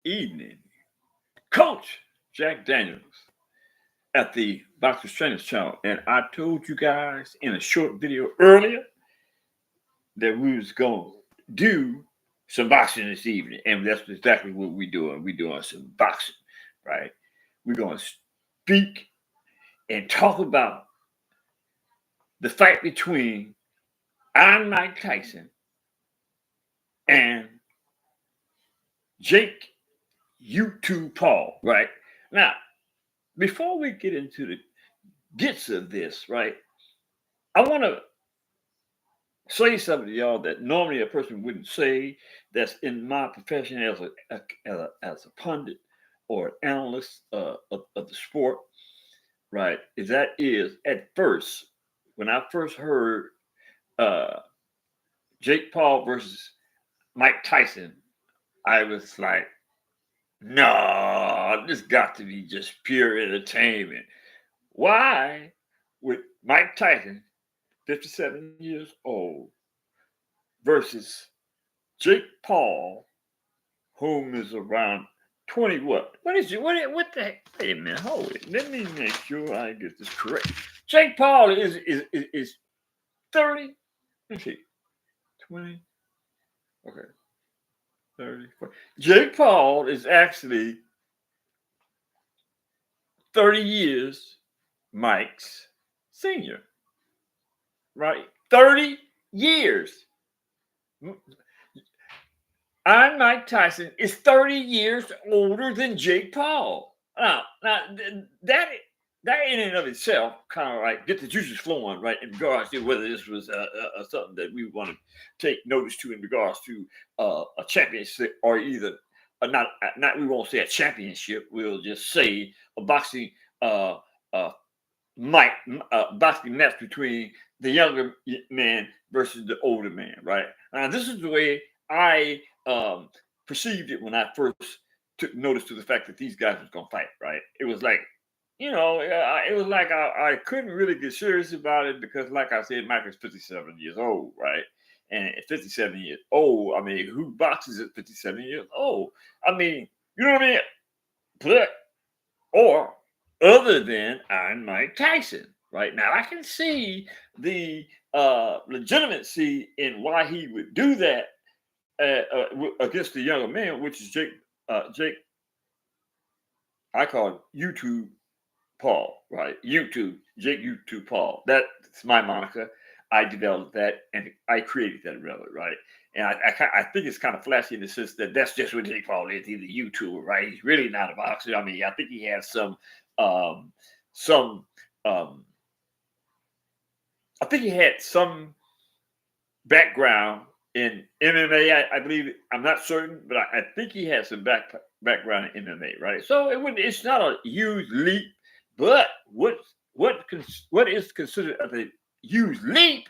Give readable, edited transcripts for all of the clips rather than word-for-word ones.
evening. Coach Jack Daniels at the Boxers Trainers channel. And I told you guys in a short video earlier that we was going to do some boxing this evening. And that's exactly what we're doing. We're doing some boxing, right? We're going to speak and talk about the fight between Iron Mike Tyson and Jake YouTube Paul, right? Now, before we get into the gist of this, right, I want to say something to y'all that normally a person wouldn't say that's in my profession as a pundit or an analyst of the sport, right? Is that is at first, when I first heard uh, Jake Paul versus Mike Tyson, I was like, no, this got to be just pure entertainment. Why would Mike Tyson, 57 years old, versus Jake Paul, whom is around 20 what? What is it? What the heck? Wait a minute, hold it. Let me make sure I get this correct. Jake Paul is 30. Let me see. 20. Okay. 30. 40. Jake Paul is actually 30 years Mike's senior. Right? 30 years. I'm Mike Tyson is 30 years older than Jake Paul. Now that in and of itself kind of like get the juices flowing, right? In regards to whether this was something that we want to take notice to in regards to a championship or either not we won't say a championship. We'll just say a boxing uh, uh, might boxing match between the younger man versus the older man, right? Now, this is the way I perceived it when I first took notice to the fact that these guys was gonna fight, right? It was like, it was like I couldn't really get serious about it because, like I said, Mike is 57 years old, right? And at 57 years old, I mean, who boxes at 57 years old? I mean, you know what I mean? But or other than Iron Mike Tyson. Right now, I can see the legitimacy in why he would do that against the younger man, which is Jake. Jake, I call him YouTube Paul. Right, YouTube Jake YouTube Paul. That's my moniker. I developed that and I created that rather, right? And I think it's kind of flashy in the sense that that's just what Jake Paul is. He's a YouTuber, right? He's really not a boxer. I mean, I think he has um, some um, I think he had some background in MMA. I believe I'm not certain, but I think he had some background in MMA, right? So it's not a huge leap, but what is considered a huge leap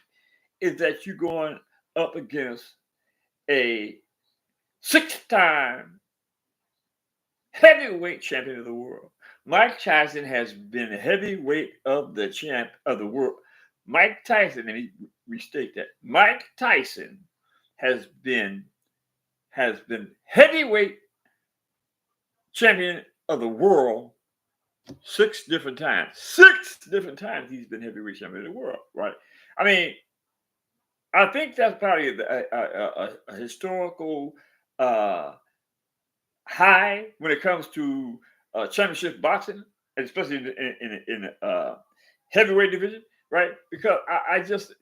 is that you're going up against a 6-time heavyweight champion of the world. Mike Tyson has been heavyweight of the champ of the world. Mike Tyson, let me restate that. Mike Tyson has been heavyweight champion of the world 6 different times. 6 different times he's been heavyweight champion of the world, right? I mean, I think that's probably a historical high when it comes to championship boxing, especially in heavyweight division, right? Because I just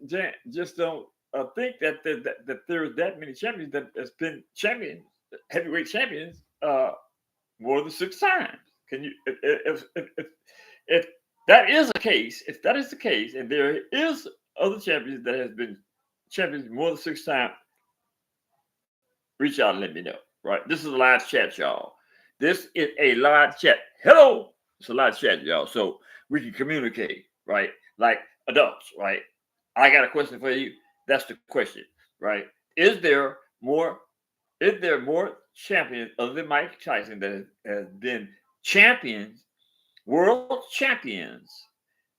don't think that there's that many champions that has been champions, heavyweight champions, more than 6 times. Can you, if that is the case, if that is the case, and there is other champions that has been champions more than 6 times, reach out and let me know. Right? This is a live chat, y'all. This is a live chat. Hello, it's a live chat, y'all. So we can communicate, right? Like adults, right? I got a question for you. That's the question, right? Is there more? Is there more champions other than Mike Tyson that has been champions, world champions,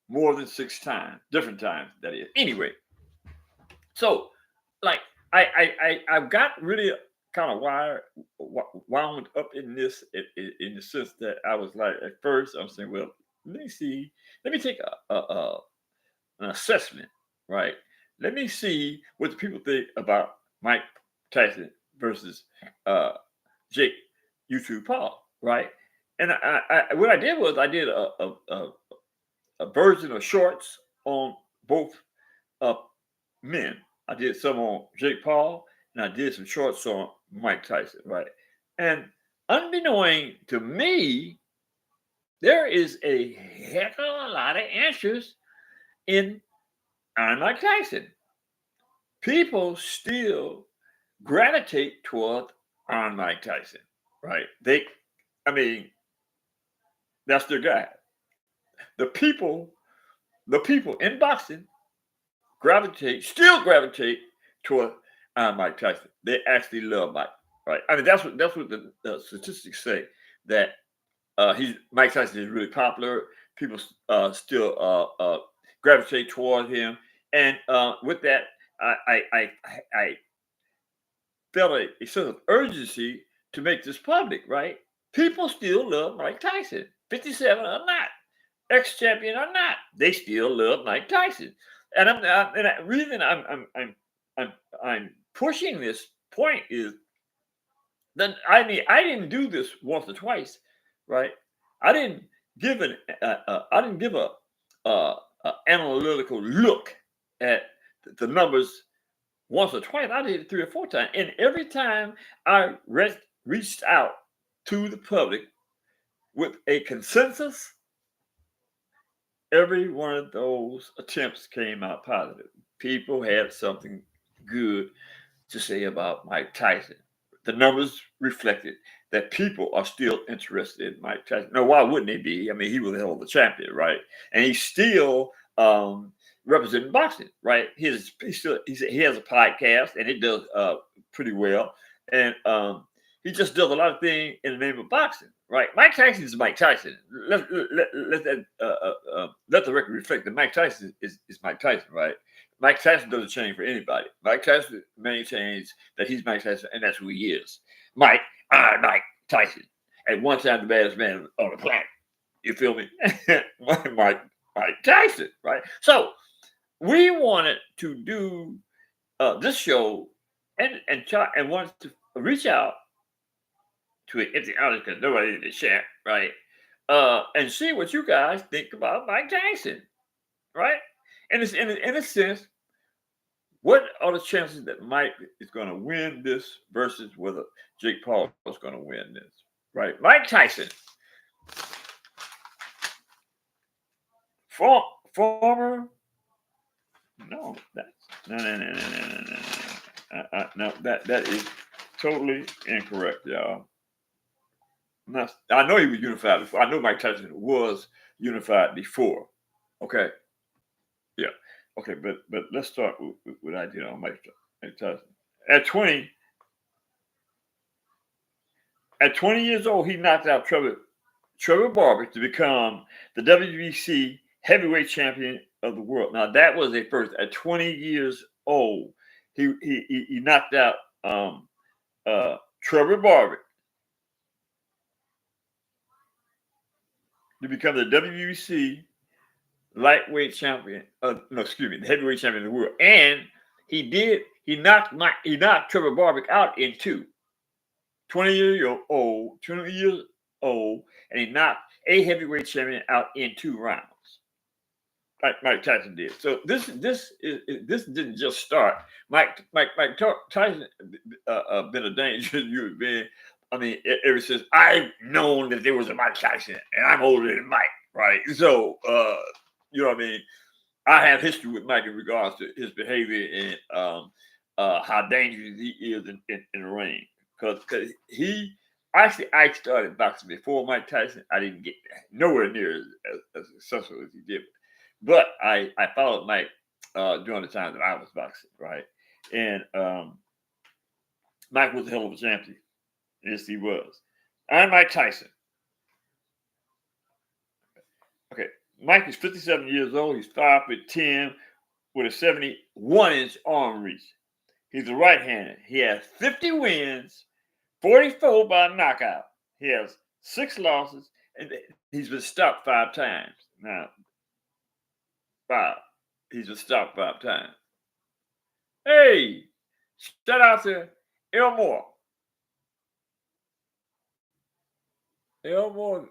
more than 6 times, different times? That is. Anyway, so like I've got really kind of wound up in this in the sense that I was like, at first, I'm saying, well, let me see, let me take an assessment, right? Let me see what the people think about Mike Tyson versus uh, Jake YouTube Paul, right? And what I did was I did a version of shorts on both uh, men. I did some on Jake Paul, and I did some shorts on Mike Tyson, right? And unbeknown to me, there is a heck of a lot of interest in Mike Tyson. People still gravitate toward Mike Tyson, right? I mean, that's their guy. The people, the people in boxing still gravitate toward Mike Tyson. They actually love Mike, right? I mean, that's what the statistics say, that Mike Tyson is really popular. People still gravitate toward him, and with that, I felt a sense of urgency to make this public, right? People still love Mike Tyson, 57 or not, ex-champion or not, they still love Mike Tyson. And the reason I'm pushing this point is that I didn't do this once or twice, right? I didn't give a analytical look at the numbers once or twice. I did it 3 or 4 times, and every time I reached out to the public with a consensus, every one of those attempts came out positive. People had something good to say about Mike Tyson. The numbers reflected that people are still interested in Mike Tyson. Now, why wouldn't they be? I mean, he was a hell of a champion, right? And he's still representing boxing, right? He has a podcast, and it does pretty well. And he just does a lot of things in the name of boxing, right? Mike Tyson is Mike Tyson. Let the record reflect that Mike Tyson is Mike Tyson, right? Mike Tyson doesn't change for anybody. Mike Tyson maintains that he's Mike Tyson, and that's who he is. Mike Tyson. At one time, the baddest man on the planet. You feel me? Mike Tyson, right? So we wanted to do this show and wanted to reach out to an empty audience because nobody in the chat, right? And see what you guys think about Mike Tyson, right? And it's in a sense, what are the chances that Mike is going to win this versus whether Jake Paul is going to win this, right? Mike Tyson, former. No, no, that is totally incorrect, y'all. I know he was unified before. I know Mike Tyson was unified before. Okay. Yeah. Okay, but let's start with what I did on Mike Tyson. At 20 years old, he knocked out Trevor Barber to become the WBC heavyweight champion of the world. Now that was a first. At 20 years old, he knocked out Trevor Barber to become the WBC lightweight champion. The heavyweight champion of the world. And he knocked Trevor Barber out in two. 20 years old, and he knocked a heavyweight champion out in 2 rounds. Like Mike Tyson did. So this didn't just start. Mike Tyson been a dangerous human being. I mean, ever since I've known that there was a Mike Tyson, and I'm older than Mike, right? So you know what I mean. I have history with Mike in regards to his behavior and how dangerous he is in the ring. Because I started boxing before Mike Tyson. I didn't get nowhere near as successful as he did. But I followed Mike during the time that I was boxing, right? And Mike was a hell of a champion. Yes, he was. I'm Mike Tyson. Okay, Mike is 57 years old. He's 5'10" with a 71-inch arm reach. He's a right-handed. He has 50 wins, 44 by knockout. He has 6 losses, and he's been stopped 5 times. Now, 5. He's been stopped 5 times. Hey, shout out to Elmore. Elmore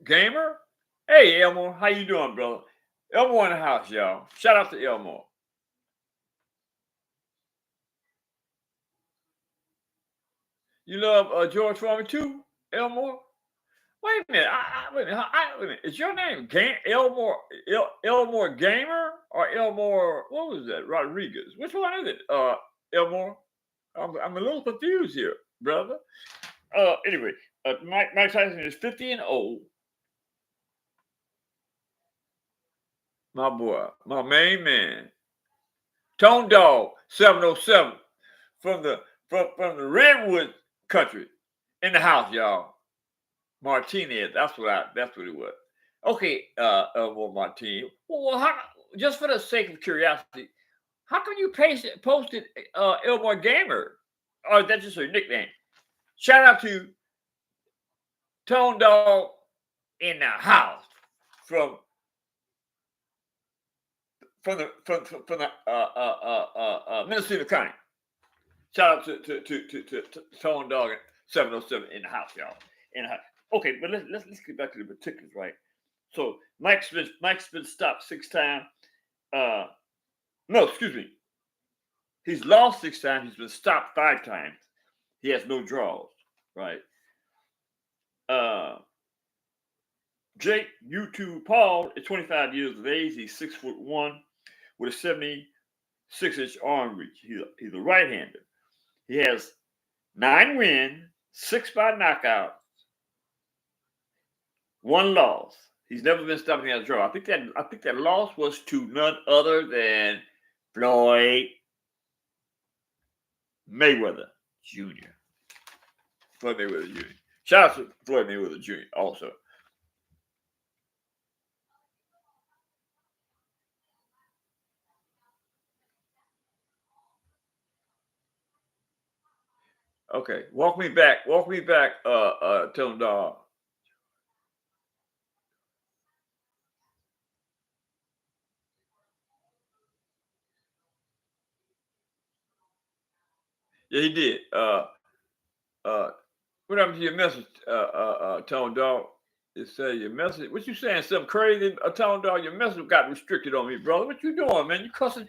Gamer. Hey, Elmore, how you doing, brother? Elmore in the house, y'all. Shout out to Elmore. You love George Foreman too, Elmore? Wait a minute. Wait a minute. Wait a minute. Is your name Elmore Elmore Gamer or Elmore? What was that? Rodriguez. Which one is it? Elmore. I'm a little confused here, brother. Anyway, Mike Tyson is 50-0. My boy, my main man, Tone Dog 707 from the Redwood country in the house, y'all. Martinez, that's what it was. Okay, well, Martinez. Well, just for the sake of curiosity, how come you posted Elmore Gamer? Or is that just a nickname? Shout out to Tone Dog in the house from the Minnesota County. Shout out to Tone Dog 707 in the house, y'all. In the house. Okay, but let's get back to the particulars, right? So Mike's been stopped 6 times. No, excuse me. He's lost 6 times. He's been stopped 5 times. He has no draws, right? Jake YouTube Paul is 25 years of age. He's 6'1" with a 76-inch arm reach. He's a right-hander. He has 9 wins, 6 by knockout, 1 loss. He's never been stopped in a draw. I think that loss was to none other than Floyd Mayweather Jr. Floyd Mayweather Jr. Shout out to Floyd Mayweather Jr. also. Okay, walk me back, Tone Dog. Yeah, he did. What happened to your message, Tone Dog? It said your message. What you saying? Something crazy, Tone Dog? Your message got restricted on me, brother. What you doing, man? You cussing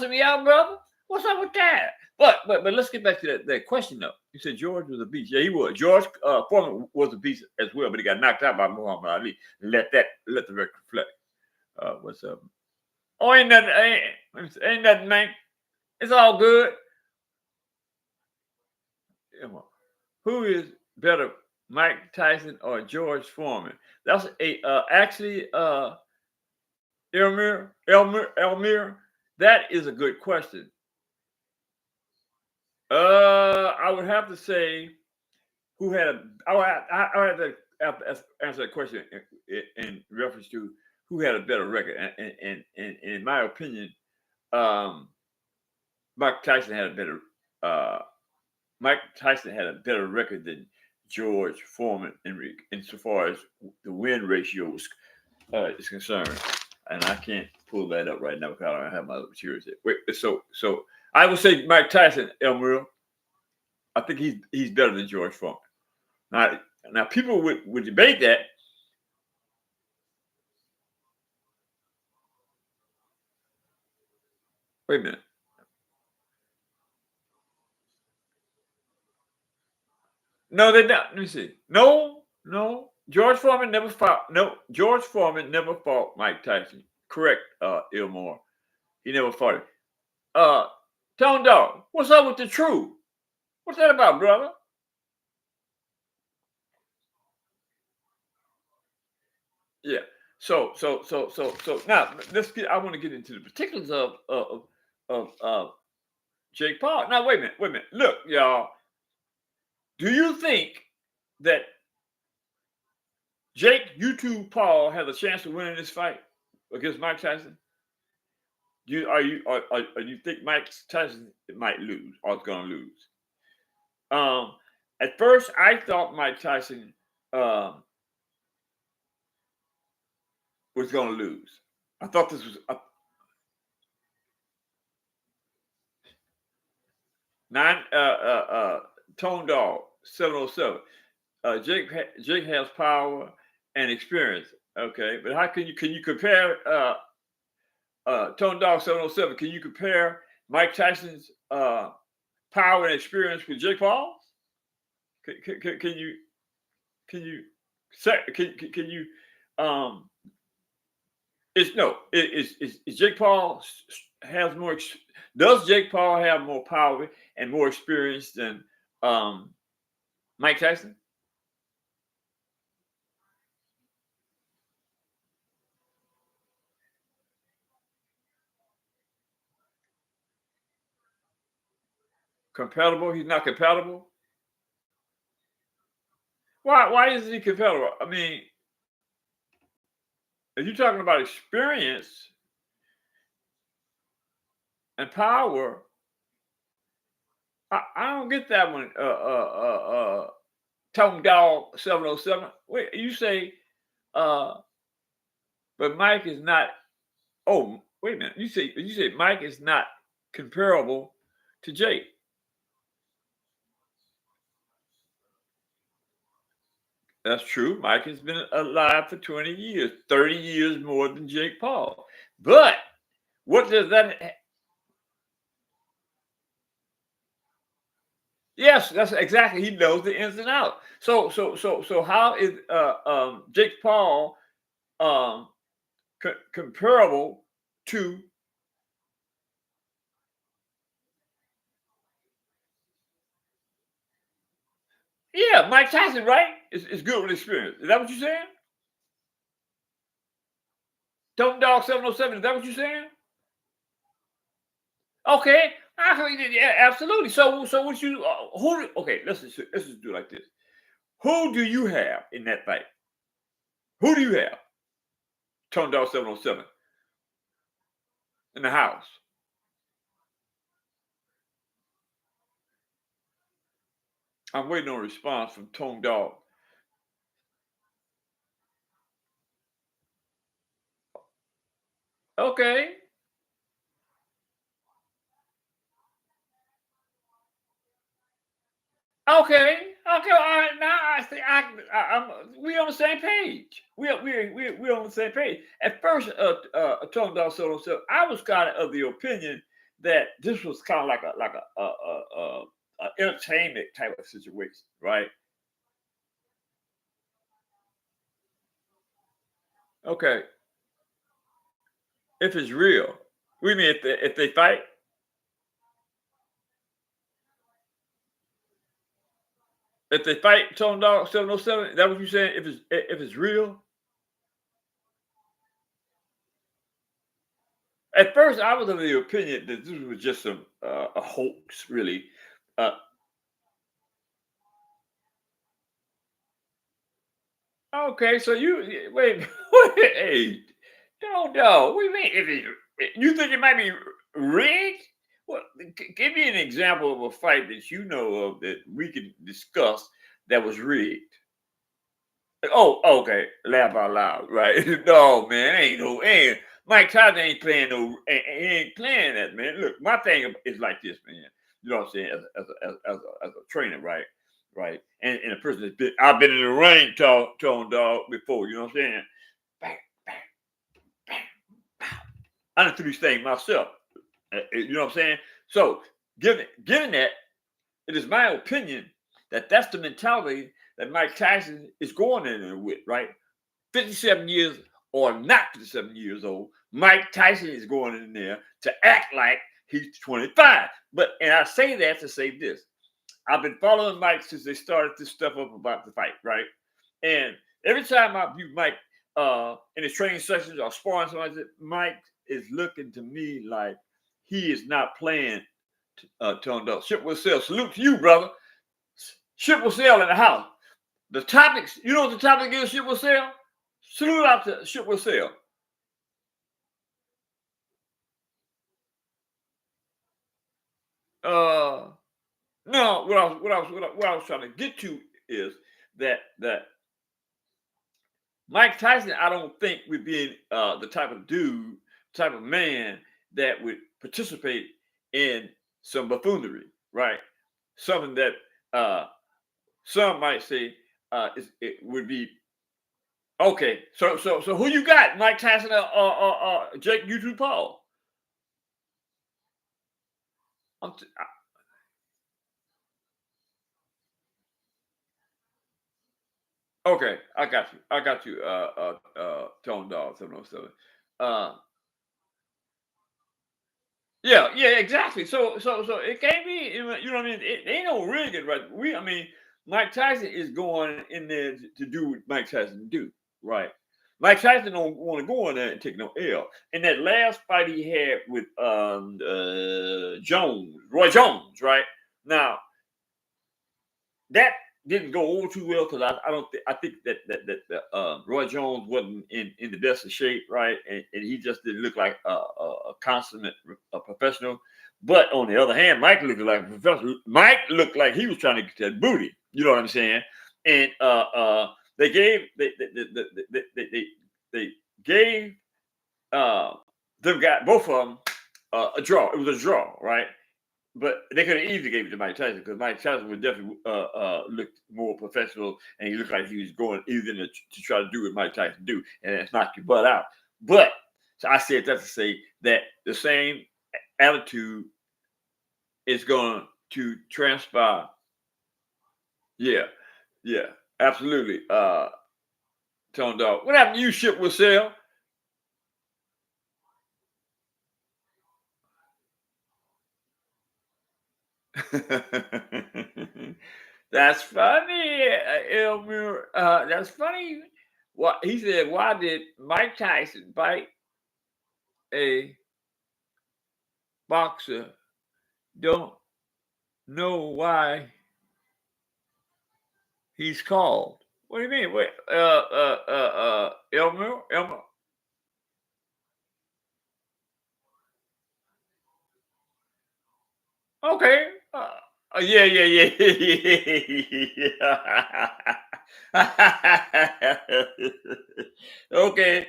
me out, brother? What's up with that? But let's get back to that question though. You said George was a beast. Yeah, he was. George Foreman was a beast as well, but he got knocked out by Muhammad Ali. Let the record reflect. What's up? Oh, ain't nothing, man. It's all good. Who is better, Mike Tyson or George Foreman? That's actually Elmir. That is a good question. I would have to say who had a. I would have to answer that question in reference to who had a better record. And in my opinion, Mike Tyson had a better. Mike Tyson had a better record than George Foreman insofar as the win ratio is concerned. And I can't pull that up right now because I don't have my materials yet. Wait, so I would say Mike Tyson, Elmira. I think he's better than George Foreman. Now people would debate that. Wait a minute. No, they're not. Let me see. No. George Foreman never fought. No, George Foreman never fought Mike Tyson. Correct, Ilmore. He never fought it. Tone Dog, what's up with the truth? What's that about, brother? Yeah. So now let's get. I want to get into the particulars of Jake Paul. Now wait a minute. Look, y'all. Do you think that Jake YouTube Paul has a chance of winning this fight against Mike Tyson? You think Mike Tyson might lose or is going to lose? Um, at first, I thought Mike Tyson was going to lose. I thought this was a nine. Tone Dog 707. Jake has power and experience. Okay, but how can you compare Tone Dog 707? Can you compare Mike Tyson's power and experience with Jake Paul? Can you can you can you um it's no is Jake Paul has more does Jake Paul have more power and more experience than um Mike Tyson? Compatible? He's not compatible. Why isn't he compatible? I mean, if you're talking about experience and power, I don't get that one. Tone Dog 707. Wait, you say uh but Mike is not. Oh, wait a minute. You say Mike is not comparable to Jake. That's true. Mike has been alive for 20 years, 30 years more than Jake Paul. But what does that? Yes, that's exactly. He knows the ins and outs. So how is Jake Paul um comparable to? Yeah, Mike Tyson, right? Is good with experience. Is that what you're saying? Don't Dog 707. Is that what you're saying? Okay, yeah, absolutely. So what you Okay, let's just do it like this. Who do you have in that fight? Who do you have? Tone Dog 707 in the house. I'm waiting on a response from Tone Dog. Okay, okay. All right, now I see. We on the same page. We on the same page. At first, Tone Dog 707, I was kind of the opinion that this was kind of like a entertainment type of situation, right? Okay, if it's real, we mean if they fight. If they fight Tone Dog 707, is that what you saying? If it's real? At first, I was of the opinion that this was just a hoax, really. Uh, okay, so wait, wait, hey, don't know. What do you mean? You think it might be rigged? Well, give me an example of a fight that you know of that we can discuss that was rigged. Oh, okay. Laugh out loud, right? No, man, ain't Mike Tyson ain't playing he ain't playing that, man. Look, my thing is like this, man. You know what I'm saying? As a trainer, right? Right. And a person that's I've been in the ring, tone dog before. You know what I'm saying? Bang, bang, bang, pow. I done through these things myself. You know what I'm saying? So, given that, it is my opinion that that's the mentality that Mike Tyson is going in there with, right? 57 years or not 57 years old, Mike Tyson is going in there to act like he's 25. And I say that to say this. I've been following Mike since they started this stuff up about the fight, right? And every time I view Mike in his training sessions or sparring something like that, Mike is looking to me like he is not playing toned up. Ship will sell. Salute to you, brother. Ship will sell in the house. The topics, you know what the topic is, ship will sell? Salute out to ship will sell. Uh, no, what I was trying to get to is that Mike Tyson, I don't think would be the type of dude, type of man that would participate in some buffoonery, right? Something that uh, some might say it would be okay. So who you got? Mike Tyson or Jake YouTube Paul? I'm t- okay, I got you. I got you. Tone Dog 707. Uh, Yeah, yeah, exactly. So it can't be. You know what I mean? It ain't no rigging, right? I mean, Mike Tyson is going in there to do what Mike Tyson do, right? Mike Tyson don't want to go in there and take no L. In that last fight he had with Jones, Roy Jones, right? Now that didn't go over too well because I don't think I think that Roy Jones wasn't in the best of shape, right? And he just didn't look like a consummate professional. But on the other hand, Mike looked like a professional. Mike looked like he was trying to get that booty. You know what I'm saying? And they gave they gave uh, them got both of them a draw. It was a draw, right? But they could have easily gave it to Mike Tyson because Mike Tyson would definitely look more professional, and he looked like he was going even to try to do what Mike Tyson do, and it's knock your butt out. But so I said that to say that the same attitude is going to transpire. Yeah, yeah, absolutely. Tone Dog, what happened to you, Ship with Sale? That's funny, Elmer. That's funny. What he said? Why did Mike Tyson bite a boxer? Don't know why he's called. What do you mean? Wait, Elmer. Okay. Yeah, yeah, yeah. Okay.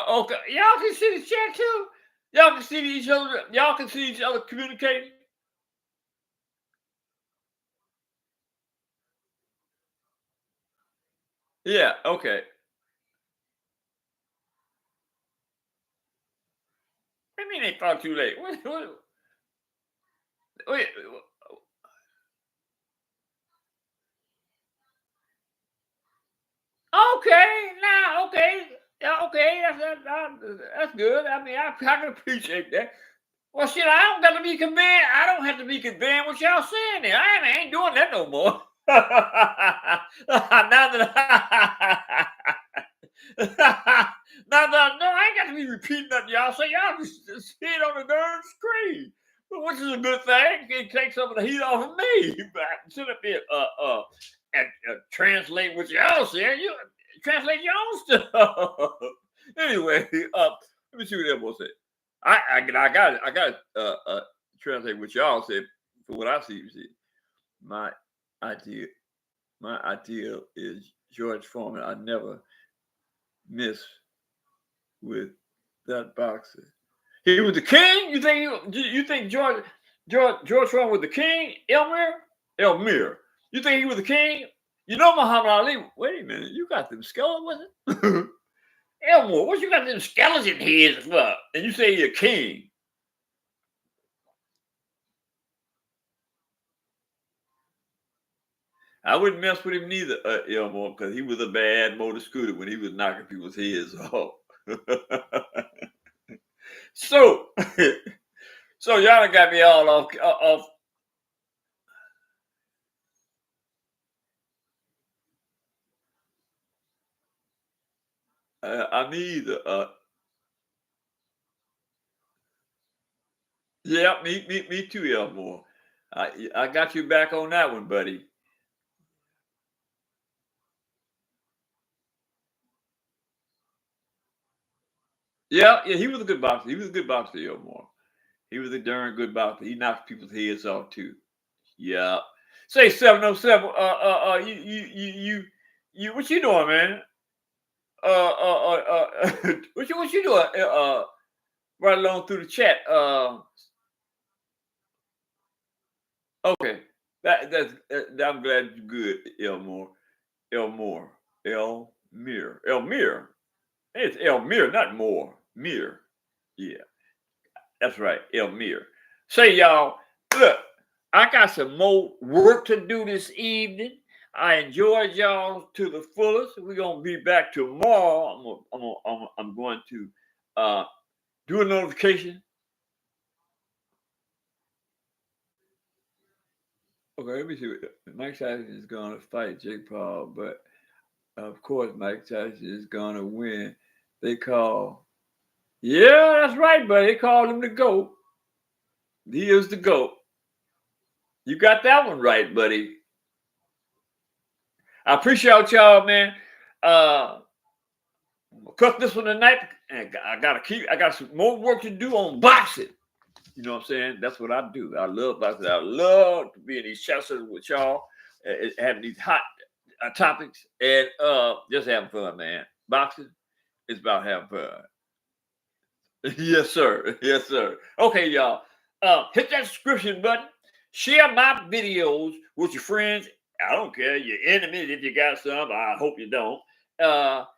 Okay, y'all can see the chat too. Y'all can see each other. Y'all can see each other communicating. Yeah. Okay. What do you mean they thought too late? Wait. Okay. Now. Okay. Yeah. Okay. That's good. I mean, I can appreciate that. Well, shit, I don't got to be convinced. I don't have to be convinced what y'all saying there. I ain't doing that no more. Now that now that I know, I ain't got to be repeating that y'all say. Y'all just see it on the darn screen, which is a good thing. It takes some of the heat off of me. But instead of it, and, translate what y'all saying, you translate your own stuff. Anyway, let me see what everyone said. I got translate what y'all said for what I see. You see, my idea, my ideal is George Foreman. I never miss with that boxer. He was the king. You think George Foreman was the king? Elmir. You think he was the king? You know Muhammad Ali. Wait a minute, you got them skeletons with it? Elmore, what you got them skeleton heads for? And you say you're king. I wouldn't mess with him neither, Elmore, because he was a bad motor scooter when he was knocking people's heads off. so, so y'all done got me all off. I need, yeah, me too, Elmore. I got you back on that one, buddy. Yeah, yeah, he was a good boxer. He was a good boxer, Elmore. He was a darn good boxer. He knocked people's heads off too. Yeah. Say 707. What you doing, man? What you doing? Right along through the chat. Okay. I'm glad you're good, Elmore. Elmore. Elmere. Elmere. It's Elmere, not more. Mere. Yeah. That's right, Elmere. Say, y'all, look, I got some more work to do this evening. I enjoyed y'all to the fullest. We're gonna be back tomorrow. I'm going to do a notification. Okay, let me see. Mike Tyson is gonna fight Jake Paul, but of course Mike Tyson is gonna win. They call. Yeah, that's right, buddy. They call him the GOAT. He is the GOAT. You got that one right, buddy. I appreciate y'all, man. I'll cut this one tonight, and I got some more work to do on boxing. You know what I'm saying? That's what I do. I love boxing. I love to be in these chat sessions with y'all, having these hot topics, and just having fun, man. Boxing is about having fun. Yes, sir. Yes, sir. Okay, y'all. Hit that subscription button. Share my videos with your friends. I don't care. Your enemies, if you got some. I hope you don't.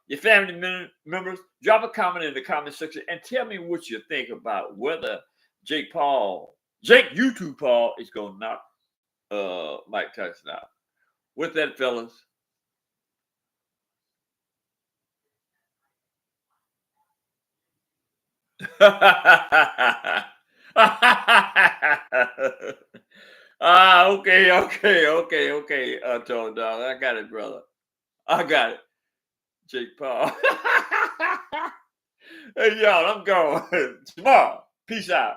Your family members. Drop a comment in the comment section and tell me what you think about whether Jake YouTube Paul is going to knock Mike Tyson out. With that, fellas. Okay. Tone dog, I got it, brother. I got it. Jake Paul. Hey, y'all, I'm going tomorrow. Peace out.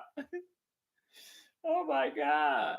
Oh my God.